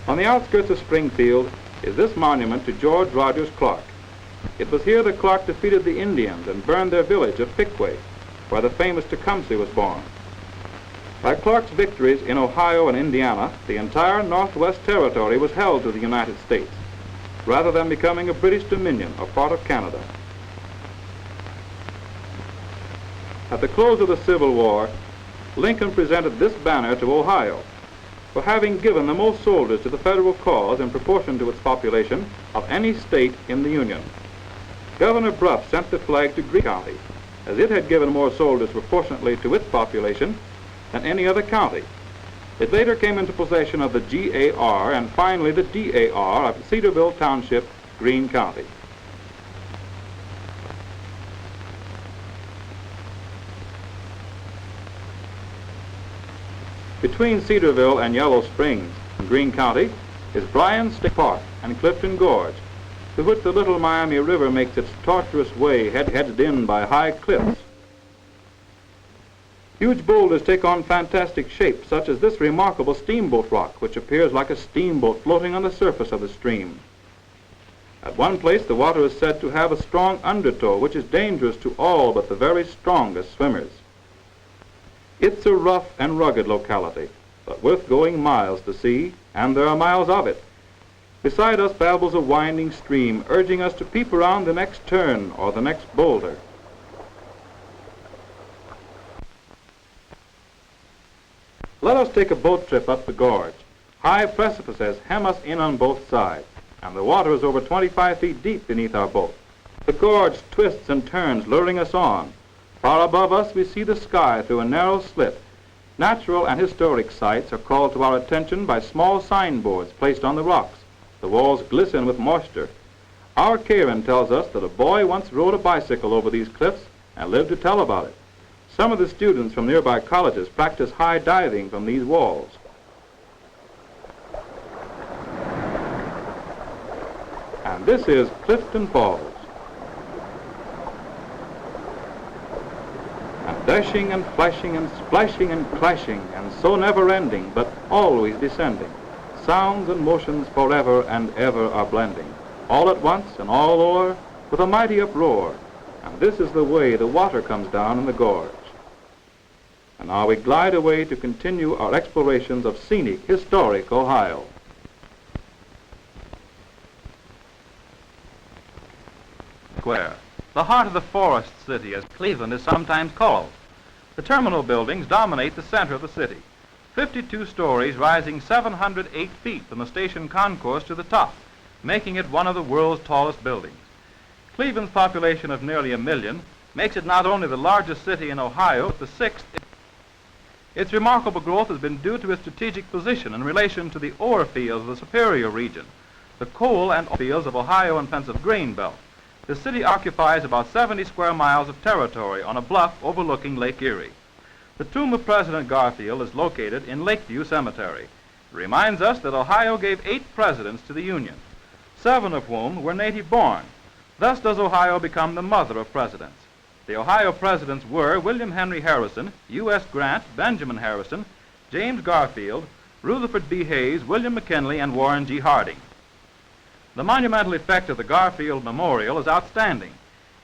On the outskirts of Springfield is this monument to George Rogers Clark. It was here that Clark defeated the Indians and burned their village of Piqua, where the famous Tecumseh was born. By Clark's victories in Ohio and Indiana, the entire Northwest Territory was held to the United States, rather than becoming a British dominion or part of Canada. At the close of the Civil War, Lincoln presented this banner to Ohio for having given the most soldiers to the federal cause in proportion to its population of any state in the Union. Governor Brough sent the flag to Greene County, as it had given more soldiers proportionately to its population than any other county. It later came into possession of the GAR and finally the DAR of Cedarville Township, Greene County. Between Cedarville and Yellow Springs in Greene County is Bryan State Park and Clifton Gorge, through which the Little Miami River makes its tortuous way headed in by high cliffs. Huge boulders take on fantastic shapes, such as this remarkable steamboat rock, which appears like a steamboat floating on the surface of the stream. At one place, the water is said to have a strong undertow, which is dangerous to all but the very strongest swimmers. It's a rough and rugged locality, but worth going miles to see, and there are miles of it. Beside us babbles a winding stream, urging us to peep around the next turn or the next boulder. Let us take a boat trip up the gorge. High precipices hem us in on both sides, and the water is over 25 feet deep beneath our boat. The gorge twists and turns, luring us on. Far above us, we see the sky through a narrow slit. Natural and historic sights are called to our attention by small signboards placed on the rocks. The walls glisten with moisture. Our Karen tells us that a boy once rode a bicycle over these cliffs and lived to tell about it. Some of the students from nearby colleges practice high diving from these walls. And this is Clifton Falls. And dashing and flashing and splashing and crashing, and so never ending, but always descending. Sounds and motions forever and ever are blending, all at once and all o'er, with a mighty uproar. And this is the way the water comes down in the gorge. And now we glide away to continue our explorations of scenic, historic Ohio. Square, the heart of the forest city, as Cleveland is sometimes called. The terminal buildings dominate the center of the city. 52 stories rising 708 feet from the station concourse to the top, making it one of the world's tallest buildings. Cleveland's population of nearly 1 million makes it not only the largest city in Ohio, but the sixth. Its remarkable growth has been due to its strategic position in relation to the ore fields of the Superior region, the coal and oil fields of Ohio and Pennsylvania grain belt. The city occupies about 70 square miles of territory on a bluff overlooking Lake Erie. The tomb of President Garfield is located in Lakeview Cemetery. It reminds us that Ohio gave 8 presidents to the Union, 7 of whom were native-born. Thus does Ohio become the mother of presidents. The Ohio presidents were William Henry Harrison, U.S. Grant, Benjamin Harrison, James Garfield, Rutherford B. Hayes, William McKinley, and Warren G. Harding. The monumental effect of the Garfield Memorial is outstanding.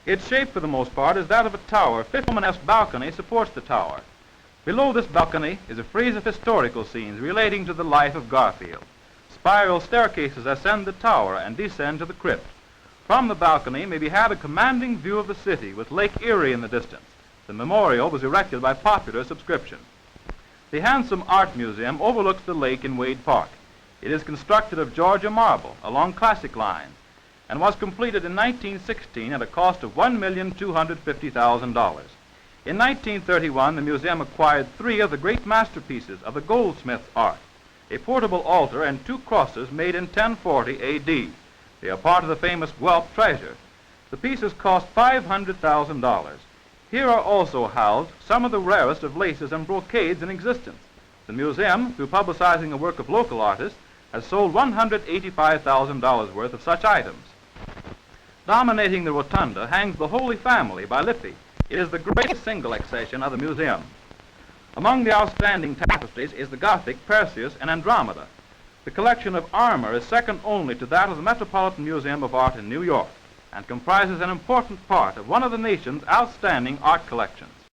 Its shape, for the most part, is that of a tower. A 50 Romanesque balcony supports the tower. Below this balcony is a frieze of historical scenes relating to the life of Garfield. Spiral staircases ascend the tower and descend to the crypt. From the balcony may be had a commanding view of the city with Lake Erie in the distance. The memorial was erected by popular subscription. The handsome art museum overlooks the lake in Wade Park. It is constructed of Georgia marble along classic lines and was completed in 1916 at a cost of $1,250,000. In 1931, the museum acquired 3 of the great masterpieces of the goldsmith's art, a portable altar and 2 crosses made in 1040 A.D. They are part of the famous Guelph treasure. The pieces cost $500,000. Here are also housed some of the rarest of laces and brocades in existence. The museum, through publicizing the work of local artists, has sold $185,000 worth of such items. Dominating the rotunda hangs the Holy Family by Lippi. It is the greatest single exhibition of the museum. Among the outstanding tapestries is the Gothic Perseus and Andromeda. The collection of armor is second only to that of the Metropolitan Museum of Art in New York and comprises an important part of one of the nation's outstanding art collections.